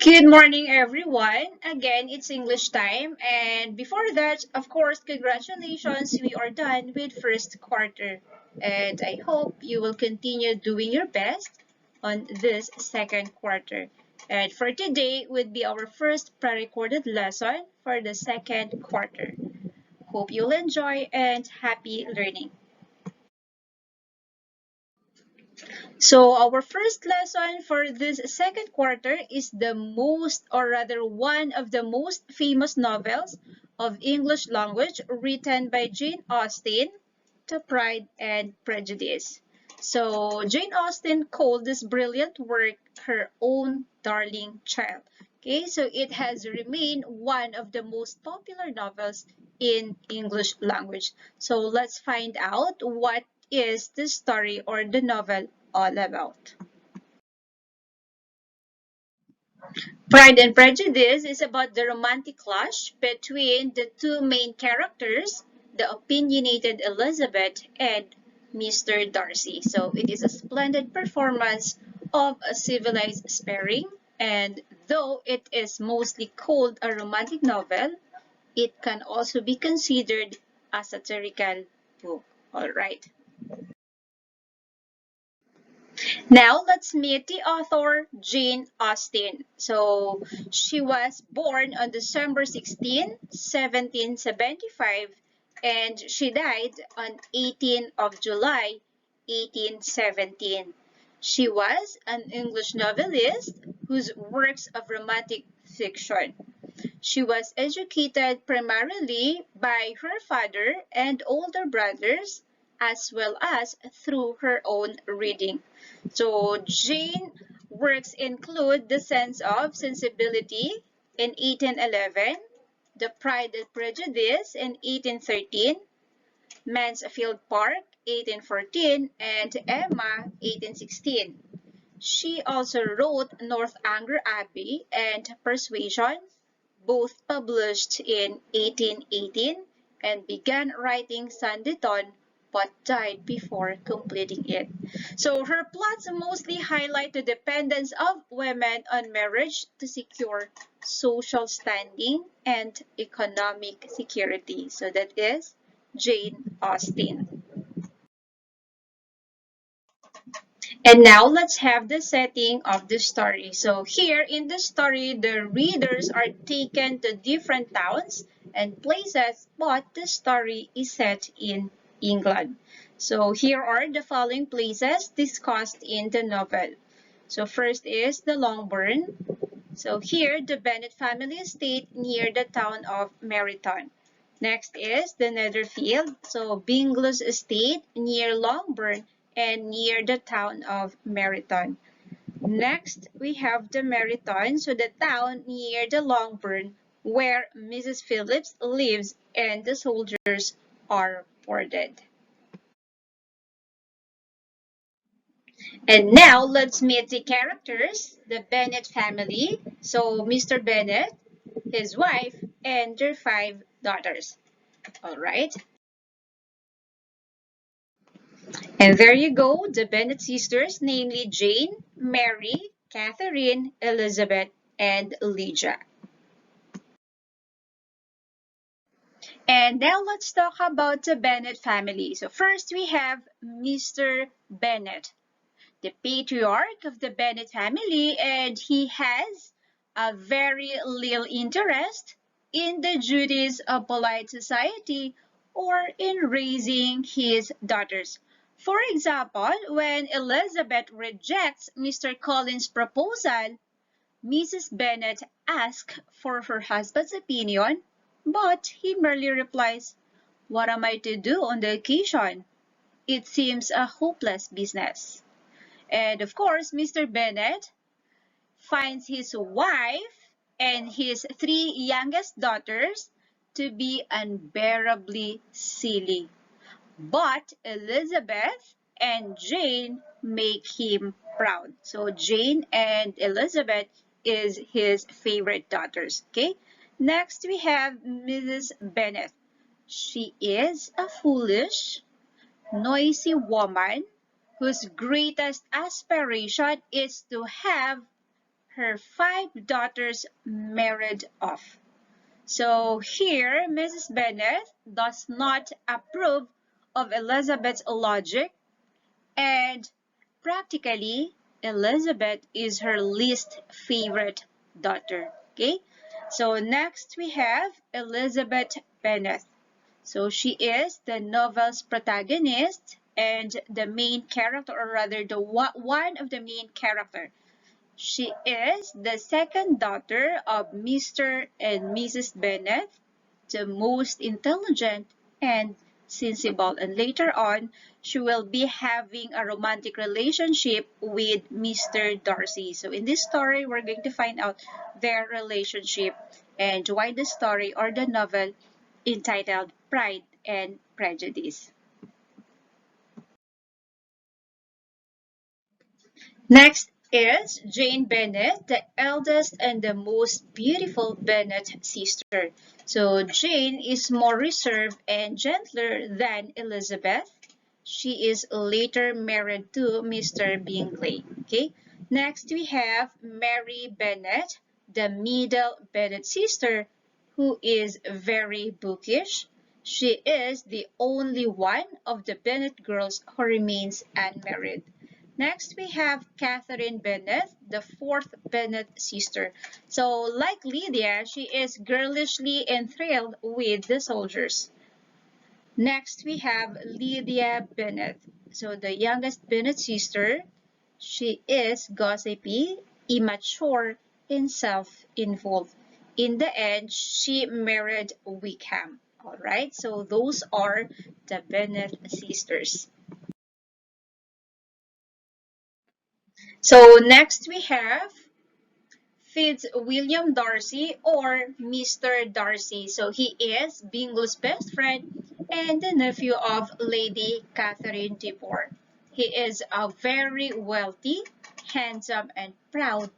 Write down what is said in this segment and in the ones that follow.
Good morning, everyone. Again, it's English time. And before that, of course, congratulations. We are done with first quarter. And I hope you will continue doing your best on this second quarter. And for today would be our first pre-recorded lesson for the second quarter. Hope you'll enjoy and happy learning. So our first lesson for this second quarter is the most, or rather one of the most famous novels of English language written by Jane Austen, to Pride and Prejudice. So Jane Austen called this brilliant work her own darling child. Okay, so it has remained one of the most popular novels in English language. So let's find out what is the story or the novel all about. Pride and Prejudice is about the romantic clash between the two main characters, the opinionated Elizabeth and Mr. Darcy. So it is a splendid performance of a civilized sparring, and though it is mostly called a romantic novel, it can also be considered a satirical book. All right. Now let's meet the author, Jane Austen. So she was born on December 16, 1775, and she died on 18th of July, 1817. She was an English novelist whose works of romantic fiction. She was educated primarily by her father and older brothers, as well as through her own reading. So Jane works include The Sense of Sensibility in 1811, The Pride and Prejudice in 1813, Mansfield Park 1814, and Emma 1816. She also wrote Northanger Abbey and Persuasion, both published in 1818, and began writing Sanditon but died before completing it. So her plots mostly highlight the dependence of women on marriage to secure social standing and economic security. So that is Jane Austen. And now let's have the setting of the story. So here in the story, the readers are taken to different towns and places, but the story is set in England. So here are the following places discussed in the novel. So first is the Longbourn. So here, the Bennett family estate near the town of Meryton. Next is the Netherfield, so Binglos estate near Longbourn and near the town of Meryton. Next, we have the Meryton, so the town near the Longbourn where Mrs. Phillips lives and the soldiers are boarded. And now let's meet the characters, the Bennett family. So Mr. Bennett, his wife, and their 5 daughters. All right. And there you go, the Bennett sisters, namely Jane, Mary, Catherine, Elizabeth, and Lydia. And now let's talk about the Bennett family. So first we have Mr. Bennett, the patriarch of the Bennett family, and he has a very little interest in the duties of polite society or in raising his daughters. For example, when Elizabeth rejects Mr. Collins' proposal, Mrs. Bennet asks for her husband's opinion, but he merely replies, "What am I to do on the occasion? It seems a hopeless business." And of course, Mr. Bennet finds his wife and his 3 youngest daughters to be unbearably silly. But Elizabeth and Jane make him proud. So Jane and Elizabeth is his favorite daughters. Okay. Next we have Mrs. Bennet. She is a foolish, noisy woman whose greatest aspiration is to have her 5 daughters married off. So here, Mrs. Bennet does not approve of Elizabeth's logic, and practically Elizabeth is her least favorite daughter. Okay, so next we have Elizabeth Bennet. So she is the novel's protagonist and the main character, or rather the one of the main character. She is the second daughter of Mr. and Mrs. Bennet, the most intelligent and sensible, and later on she will be having a romantic relationship with Mr. Darcy. So in this story, we're going to find out their relationship and why the story or the novel entitled Pride and Prejudice. Next is Jane Bennet, the eldest and the most beautiful Bennett sister. So Jane is more reserved and gentler than Elizabeth. She is later married to Mr. Bingley. Okay. Next we have Mary Bennet, the middle Bennett sister, who is very bookish. She is the only one of the Bennet girls who remains unmarried. Next, we have Catherine Bennet, the fourth Bennet sister. So, like Lydia, she is girlishly enthralled with the soldiers. Next, we have Lydia Bennet. So, the youngest Bennet sister, she is gossipy, immature, and self-involved. In the end, she married Wickham. Alright, so those are the Bennet sisters. So next we have Fitzwilliam Darcy, or Mr. Darcy. So he is Bingle's best friend and the nephew of Lady Catherine de Bourgh. He is a very wealthy, handsome, and proud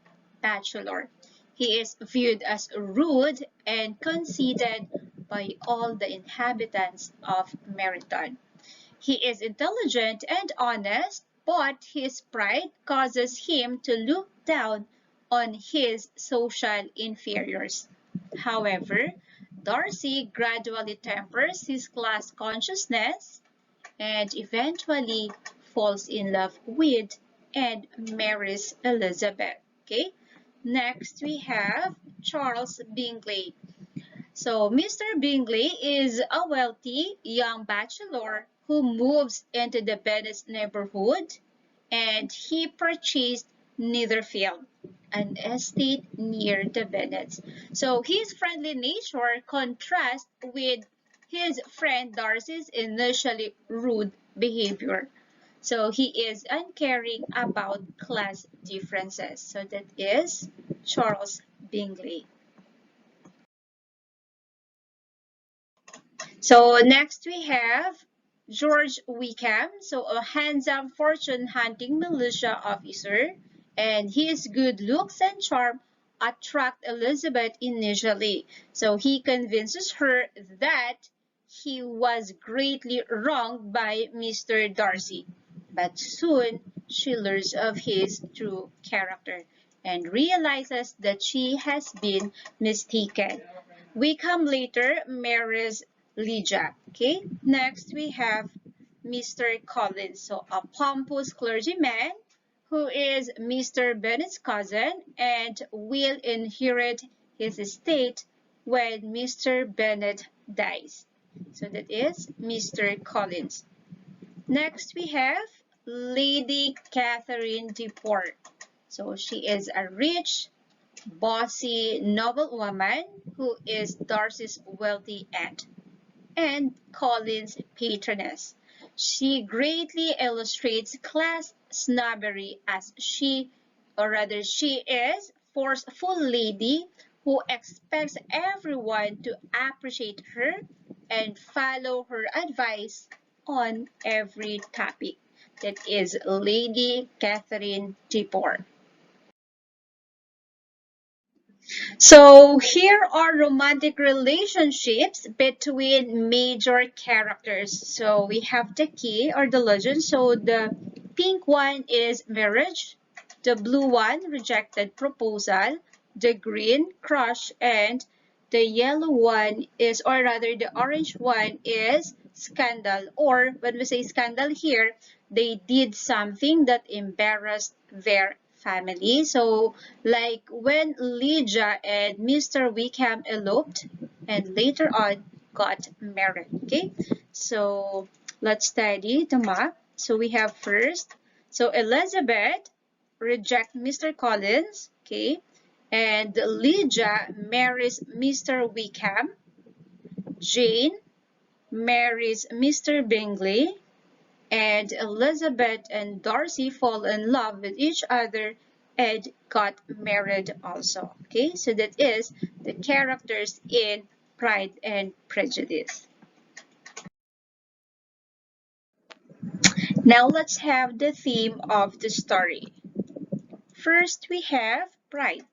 bachelor. He is viewed as rude and conceited by all the inhabitants of Meryton. He is intelligent and honest, but his pride causes him to look down on his social inferiors. However, Darcy gradually tempers his class consciousness and eventually falls in love with and marries Elizabeth. Okay? Next, we have Charles Bingley. So Mr. Bingley is a wealthy young bachelor who moves into the Bennett's neighborhood, and he purchased Netherfield, an estate near the Bennets. So his friendly nature contrasts with his friend Darcy's initially rude behavior. So he is uncaring about class differences. So that is Charles Bingley. So next we have George Wickham, so a handsome fortune-hunting militia officer, and his good looks and charm attract Elizabeth initially. So he convinces her that he was greatly wronged by Mr. Darcy. But soon she learns of his true character and realizes that she has been mistaken. Wickham later marries Lydia. Okay, next we have Mr. Collins, so a pompous clergyman who is Mr. Bennet's cousin and will inherit his estate when Mr. Bennet dies. So that is Mr. Collins. Next we have Lady Catherine de Bourgh. So she is a rich, bossy noblewoman who is Darcy's wealthy aunt and Colin's patroness. She greatly illustrates class snobbery as she, or rather she is, forceful lady who expects everyone to appreciate her and follow her advice on every topic. That is Lady Catherine de Bourgh. So here are romantic relationships between major characters. So we have the key or the legend. So the pink one is marriage, The blue one, rejected proposal. The green, crush. And the yellow one is, or rather the orange one is scandal. Or when we say scandal here, they did something that embarrassed their family. So like when Lydia and Mr. Wickham eloped and later on got married. Okay, so let's study the map. So we have first, so Elizabeth reject Mr. Collins, okay, and Lydia marries Mr. Wickham. Jane marries Mr. Bingley, and Elizabeth and Darcy fall in love with each other and got married also. Okay, so that is the characters in Pride and Prejudice. Now let's have the theme of the story. First, we have pride.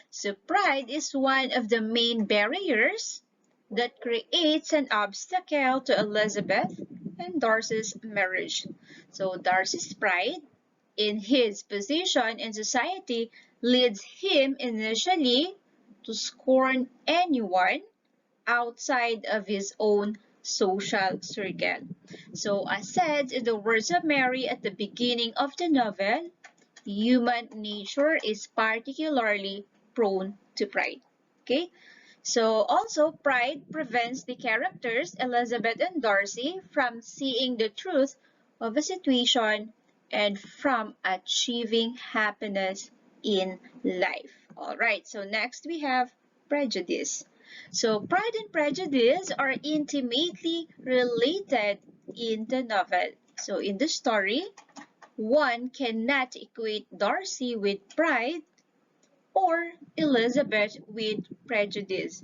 So pride is one of the main barriers that creates an obstacle to Elizabeth and Darcy's marriage. So Darcy's pride in his position in society leads him initially to scorn anyone outside of his own social circle. So as said in the words of Mary at the beginning of the novel, human nature is particularly prone to pride. Okay? So also pride prevents the characters Elizabeth and Darcy from seeing the truth of a situation and from achieving happiness in life. Alright, so next we have prejudice. So Pride and Prejudice are intimately related in the novel. So in the story, one cannot equate Darcy with pride or Elizabeth with prejudice.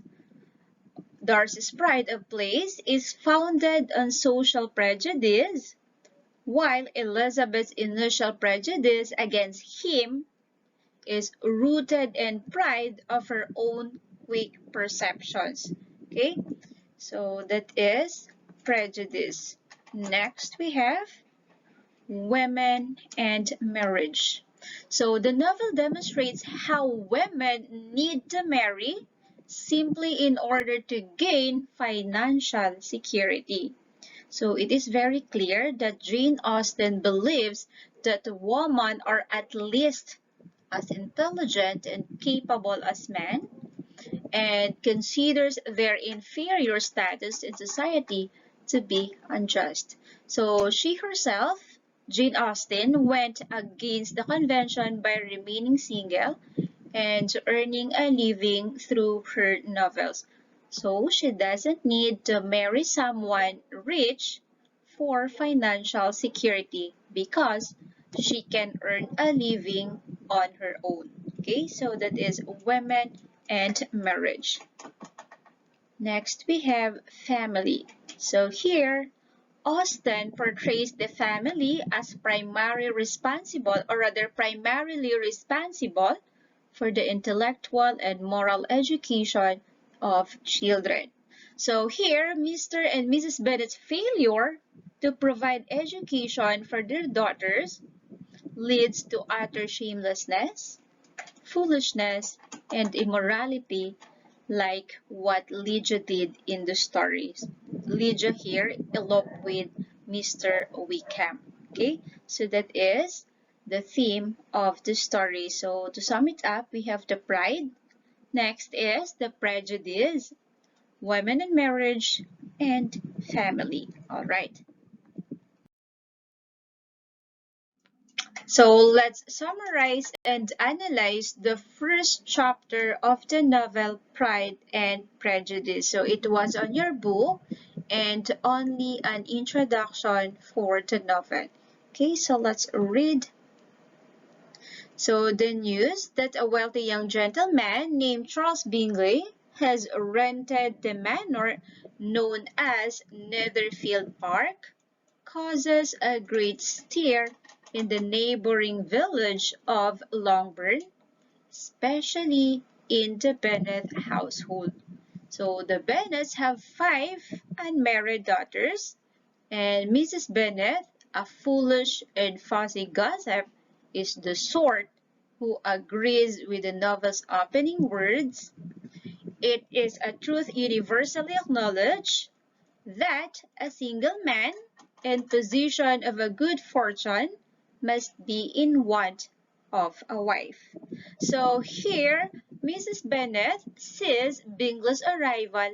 Darcy's pride of place is founded on social prejudice, while Elizabeth's initial prejudice against him is rooted in pride of her own weak perceptions. Okay, so that is prejudice. Next we have women and marriage. So the novel demonstrates how women need to marry simply in order to gain financial security. So it is very clear that Jane Austen believes that women are at least as intelligent and capable as men and considers their inferior status in society to be unjust. So she herself, Jane Austen, went against the convention by remaining single and earning a living through her novels. So she doesn't need to marry someone rich for financial security because she can earn a living on her own. Okay, so that is women and marriage. Next, we have family. So here, Austen portrays the family as primarily responsible for the intellectual and moral education of children. So here, Mr. and Mrs. Bennett's failure to provide education for their daughters leads to utter shamelessness, foolishness, and immorality like what Lydia did in the stories. Lydia here eloped with Mr. Wickham. Okay, so that is the theme of the story. So to sum it up, we have the pride. Next is the prejudice, women and marriage, and family. All right. So let's summarize and analyze the first chapter of the novel Pride and Prejudice. So it was on your book and only an introduction for the novel. Okay, so let's read. So the news that a wealthy young gentleman named Charles Bingley has rented the manor known as Netherfield Park causes a great stir in the neighboring village of Longbourn, especially in the Bennett household. So the Bennets have 5 unmarried daughters, and Mrs. Bennet, a foolish and fussy gossip, is the sort who agrees with the novel's opening words, it is a truth universally acknowledged that a single man in possession of a good fortune must be in want of a wife. So here, Mrs. Bennet sees Bingley's arrival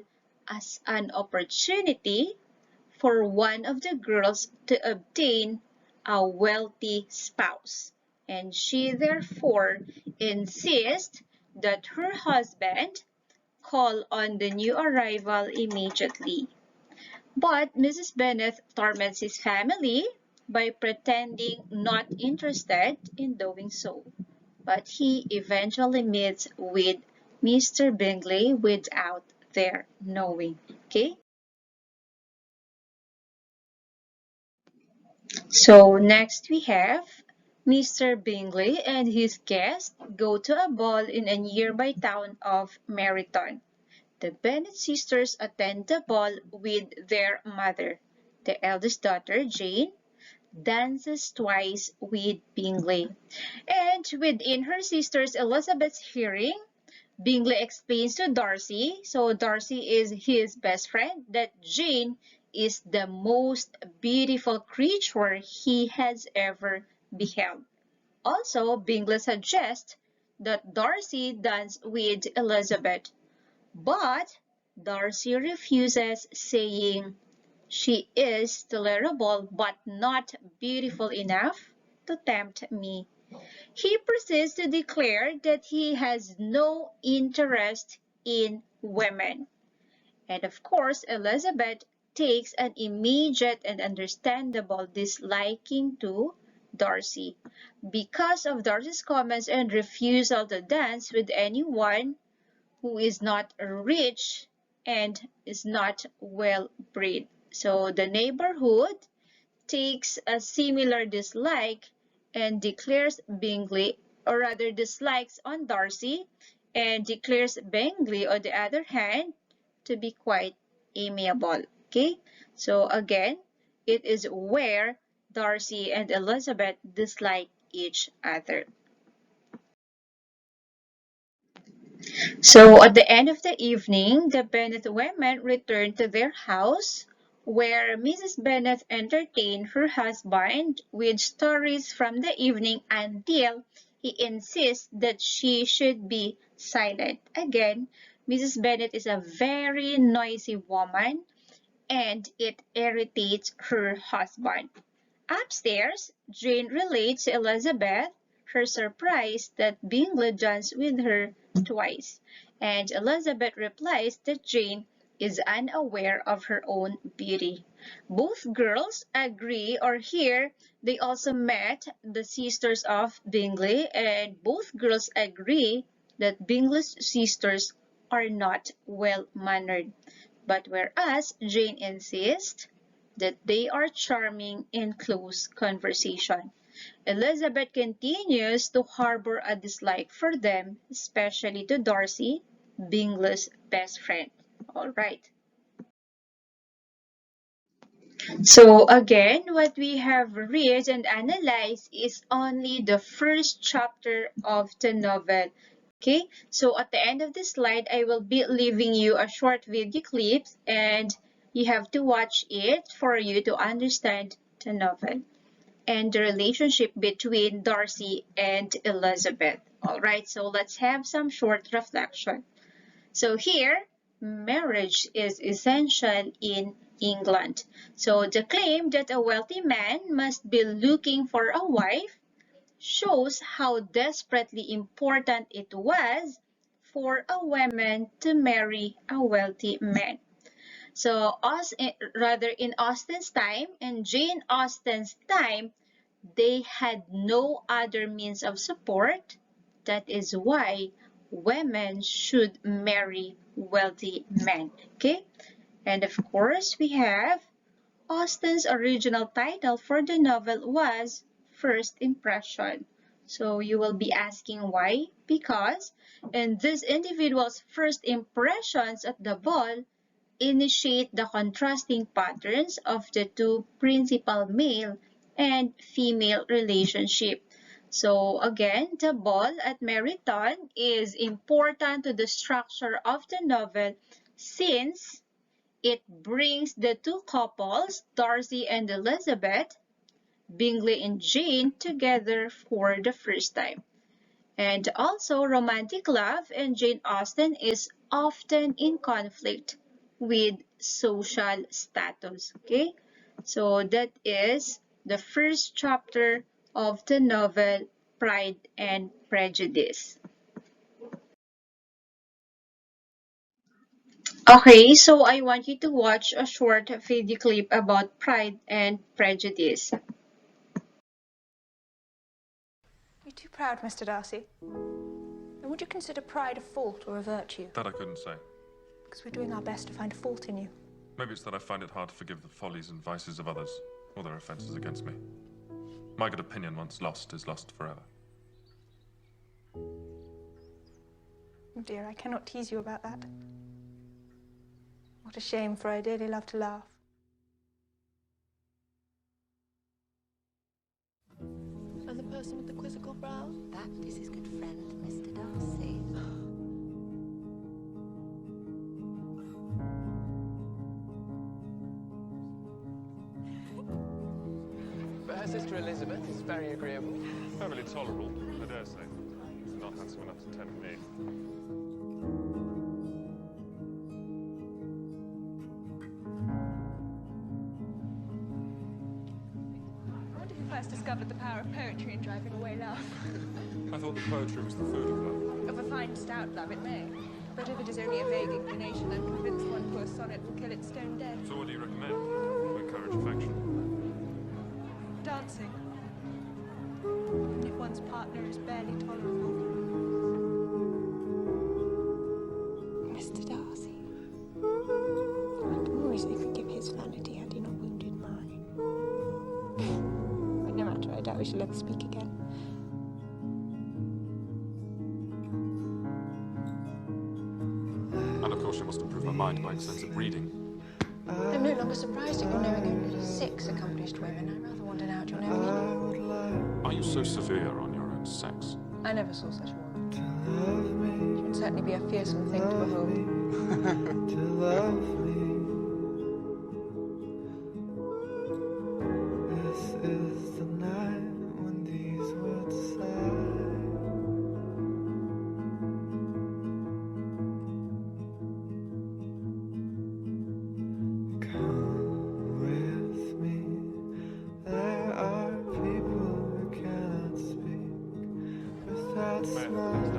as an opportunity for one of the girls to obtain a wealthy spouse, and she therefore insists that her husband call on the new arrival immediately. But Mrs. Bennet torments his family by pretending not interested in doing so. But he eventually meets with Mr. Bingley without their knowing. Okay? So next we have Mr. Bingley and his guest go to a ball in a nearby town of Meryton. The Bennett sisters attend the ball with their mother. The eldest daughter, Jane, dances twice with Bingley. And within her sister's Elizabeth's hearing, Bingley explains to Darcy, so Darcy is his best friend, that Jane is the most beautiful creature he has ever beheld. Also, Bingley suggests that Darcy dance with Elizabeth, but Darcy refuses, saying she is tolerable but not beautiful enough to tempt me. He proceeds to declare that he has no interest in women. And of course, Elizabeth takes an immediate and understandable disliking to Darcy. Because of Darcy's comments and refusal to dance with anyone who is not rich and is not well bred. So the neighborhood takes a similar dislike and declares Bingley, or rather dislikes on Darcy, and declares Bingley, on the other hand, to be quite amiable. Okay, so again, it is where Darcy and Elizabeth dislike each other. So at the end of the evening, the Bennet women returned to their house, where Mrs. Bennet entertained her husband with stories from the evening until he insists that she should be silent. Again, Mrs. Bennet is a very noisy woman, and it irritates her husband. Upstairs, Jane relates to Elizabeth her surprise that Bingley danced with her twice, and Elizabeth replies that Jane is unaware of her own beauty. Both girls agree, or here they also met the sisters of Bingley, and both girls agree that Bingley's sisters are not well-mannered. But whereas Jane insists that they are charming in close conversation, Elizabeth continues to harbor a dislike for them, especially to Darcy, Bingley's best friend. All right. So again, what we have read and analyzed is only the first chapter of the novel. Okay, so at the end of this slide, I will be leaving you a short video clip, and you have to watch it for you to understand the novel and the relationship between Darcy and Elizabeth. All right, so let's have some short reflection. So here, marriage is essential in England. So the claim that a wealthy man must be looking for a wife shows how desperately important it was for a woman to marry a wealthy man. So rather in Austen's time and Jane Austen's time, they had no other means of support. That is why women should marry wealthy men. Okay? And of course, we have Austen's original title for the novel was First Impression. So you will be asking why? Because in this individual's first impressions at the ball initiate the contrasting patterns of the two principal male and female relationship. So again, the ball at Meryton is important to the structure of the novel since it brings the two couples, Darcy and Elizabeth, Bingley and Jane, together for the first time. And also, romantic love in Jane Austen is often in conflict with social status. Okay, so that is the first chapter of the novel Pride and Prejudice. Okay, so I want you to watch a short video clip about Pride and Prejudice. You're too proud, Mr. Darcy. And would you consider pride a fault or a virtue? That I couldn't say. Because we're doing our best to find a fault in you. Maybe it's that I find it hard to forgive the follies and vices of others, or their offences against me. My good opinion, once lost, is lost forever. Oh dear, I cannot tease you about that. What a shame, for I dearly love to laugh. And the person with the quizzical brow? That is his good friend, Mr. Darcy. But her sister Elizabeth is very agreeable. Perfectly tolerable, I dare say. Not handsome enough to tempt me. I wonder who first discovered the power of poetry in driving away love. I thought that poetry was the food of love. Of a fine, stout love, it may. But if it is only a vague inclination, I'm convinced one poor sonnet will kill it stone dead. So what do you recommend to encourage affection? Dancing. Even if one's partner is barely tolerable. Mr. Darcy. I can more easily forgive his vanity had he not wounded mine. But no matter, I doubt we shall ever speak again. And of course you must improve my mind by extensive reading. I'm no longer surprised at your knowing only 6 accomplished women. I rather wondered how you're knowing any. Are you so severe on your own sex? I never saw such a woman. She would certainly be a fearsome thing to behold. This is the night when these words sigh. Come with me. There are people who cannot speak without smiling.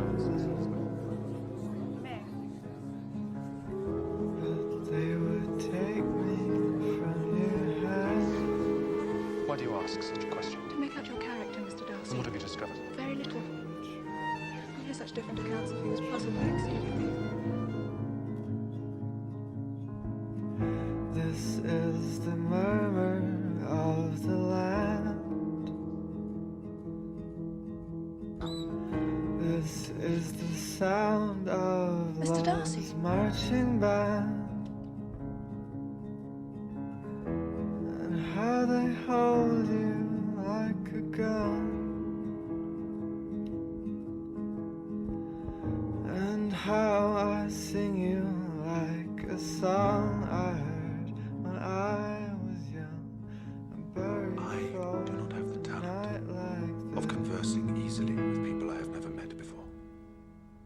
But they would take me from your hand. Why do you ask such a question? To make out your character, Mr. Darcy. What have you discovered? Very little. I hear such different accounts of you as puzzled me exceedingly. This is the murmur of the land. This is the sound of Mr. Darcy. love's marching band. And how they hold you like a gun. And how I sing you like a song I heard when I was young. And buried I for do not have the a talent night like of this. conversing easily with people I have never met before.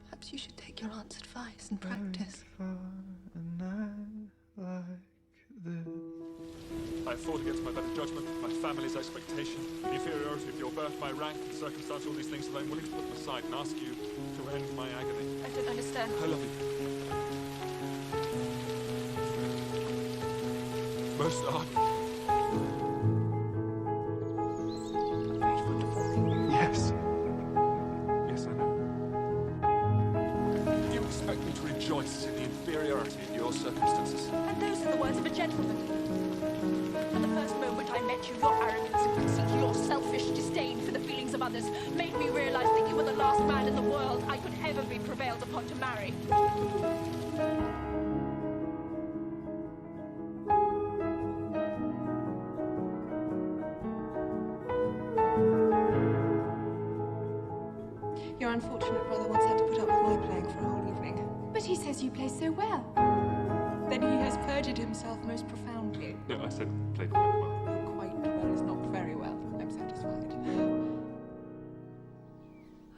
Perhaps you should take your aunt's advice and practice. For a night like this. I have fought against my better judgment, my family's expectation, the inferiority of your birth, my rank, and circumstance, all these things that I'm willing to put them aside and ask you to end my agony. I don't understand. I love you. Most ardent. Very fond of walking. Yes. Yes, I know. You expect me to rejoice in the inferiority in your circumstances? And those are the words of a gentleman. From the first moment I met you, your arrogance and conceit, your selfish disdain for the feelings of others made me realize that you were the last man in the world I could ever be prevailed upon to marry. says you play so well. Then he has perjured himself most profoundly. No, I said played quite well. Oh, quite well is not very well. I'm satisfied.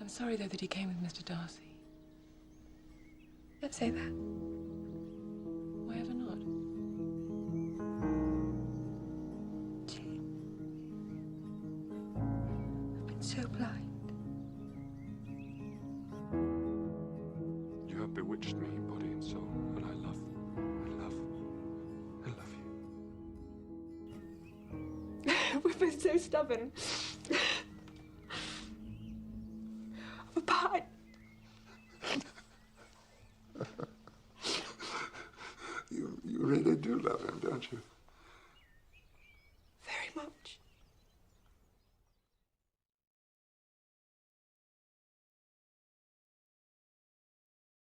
I'm sorry, though, that he came with Mr. Darcy. Let's say that. Why ever not? Jane, I've been so blind. You have bewitched me, body and soul, and I love you. We've been so stubborn. Apart. You really do love him, don't you?